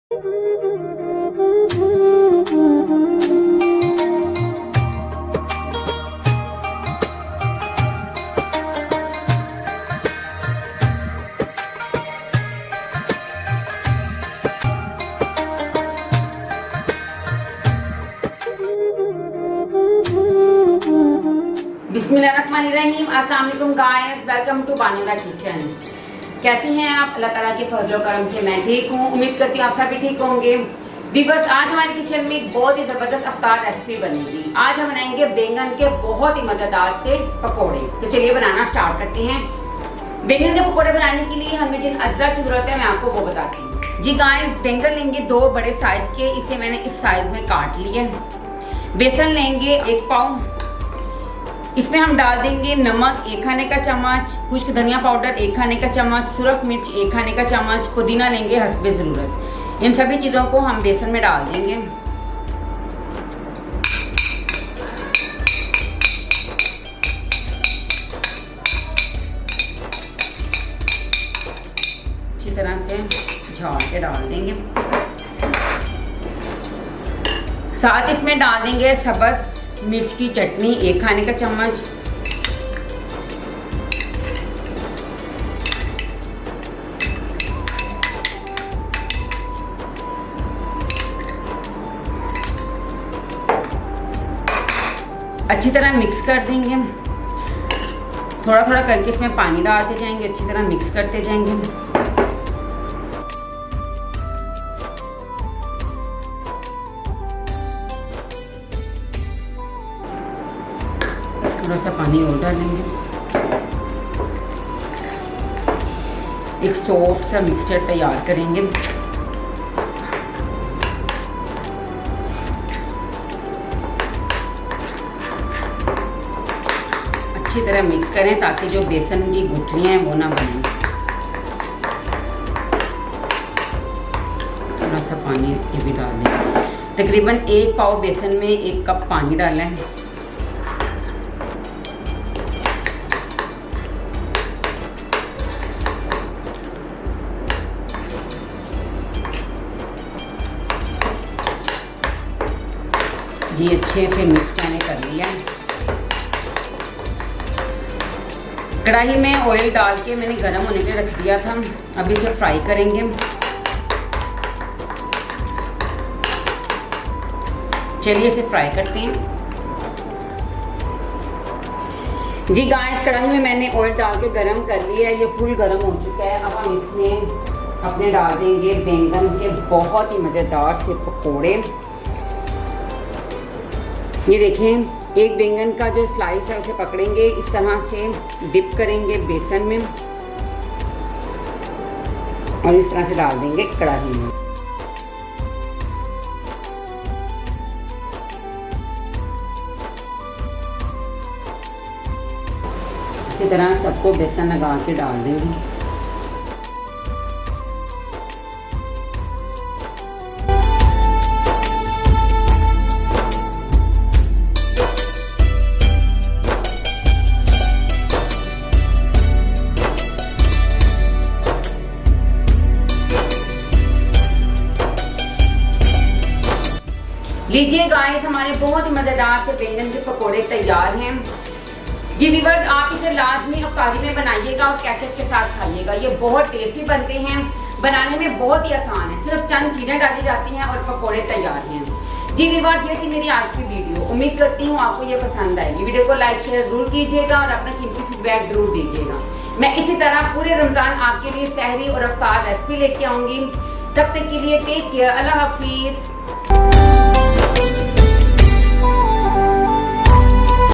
बिस्मिल्लाहिर्रहमानिर्रहीम। अस्सलाम वालेकुम गाइस, वेलकम टू बानूरा किचन। कैसे हैं आप? अल्लाह ताला के फजल करम से मैं ठीक हूँ। उम्मीद करती हूँ आप सभी ठीक होंगे। व्यूअर्स, आज हमारे किचन में एक बहुत ही ज़बरदस्त अफ्तार रेसिपी बनेगी। आज हम बनाएंगे बैंगन के बहुत ही मज़ेदार से पकौड़े। तो चलिए बनाना स्टार्ट करते हैं। बैंगन के पकौड़े बनाने के लिए हमें जिन अज्जा की ज़रूरत है मैं आपको वो बताती हूँ। जी गाइस, बैंगन लेंगे 2 बड़े साइज़ के, इसे मैंने इस साइज़ में काट लिए। बेसन लेंगे 1 पाव। इसमें हम डाल देंगे नमक 1 खाने का चम्मच, खुश्क धनिया पाउडर 1 खाने का चम्मच, सुरख मिर्च 1 खाने का चम्मच, पुदीना लेंगे हस्बे ज़रूरत। इन सभी चीज़ों को हम बेसन में डाल देंगे। अच्छी तरह से झाड़ के डाल देंगे। साथ इसमें डाल देंगे सब्ज़ मिर्च की चटनी 1 खाने का चम्मच, अच्छी तरह मिक्स कर देंगे। थोड़ा थोड़ा करके इसमें पानी डालते जाएंगे, अच्छी तरह मिक्स करते जाएंगे। थोड़ा सा पानी और डालेंगे। एक सॉफ्ट सा मिक्सचर तैयार करेंगे। अच्छी तरह मिक्स करें ताकि जो बेसन की गुठलियां हैं वो ना बने। थोड़ा सा पानी ये भी डाल दें। तकरीबन 1 पाव बेसन में 1 कप पानी डाला है। ये अच्छे से मिक्स मैंने कर लिया। कढ़ाई में ऑयल डाल के मैंने गरम होने के लिए रख दिया था। अब इसे फ्राई करेंगे। चलिए इसे फ्राई करते हैं। जी गाइस, कढ़ाई में मैंने ऑयल डाल के गरम कर लिया है। ये फुल गरम हो चुका है। अब हम इसमें अपने डाल देंगे बैंगन के बहुत ही मज़ेदार से पकोड़े। ये देखें, एक बैंगन का जो स्लाइस है उसे पकड़ेंगे, इस तरह से डिप करेंगे बेसन में और इस तरह से डाल देंगे कढ़ाई में। इसी तरह सबको बेसन लगा के डाल देंगे। लीजिए गाइस, हमारे बहुत ही मज़ेदार से बैंगन के पकोड़े तैयार हैं। जी व्यूअर्स, आप इसे लाजमी अफ्तारी में बनाइएगा और केचप के साथ खाइएगा। ये बहुत टेस्टी बनते हैं, बनाने में बहुत ही आसान है। सिर्फ चंद चीज़ें डाली जाती हैं और पकोड़े तैयार हैं। जी व्यूअर्स, ये थी मेरी आज की वीडियो। उम्मीद करती हूँ आपको ये पसंद आएगी। वीडियो को लाइक शेयर ज़रूर कीजिएगा और अपना कीमती फीडबैक ज़रूर दीजिएगा। मैं इसी तरह पूरे रमज़ान आपके लिए सहरी और अफ्तार रेसिपी लेके आऊँगी। तब तक के लिए टेक केयर। अल्लाह हाफिज़।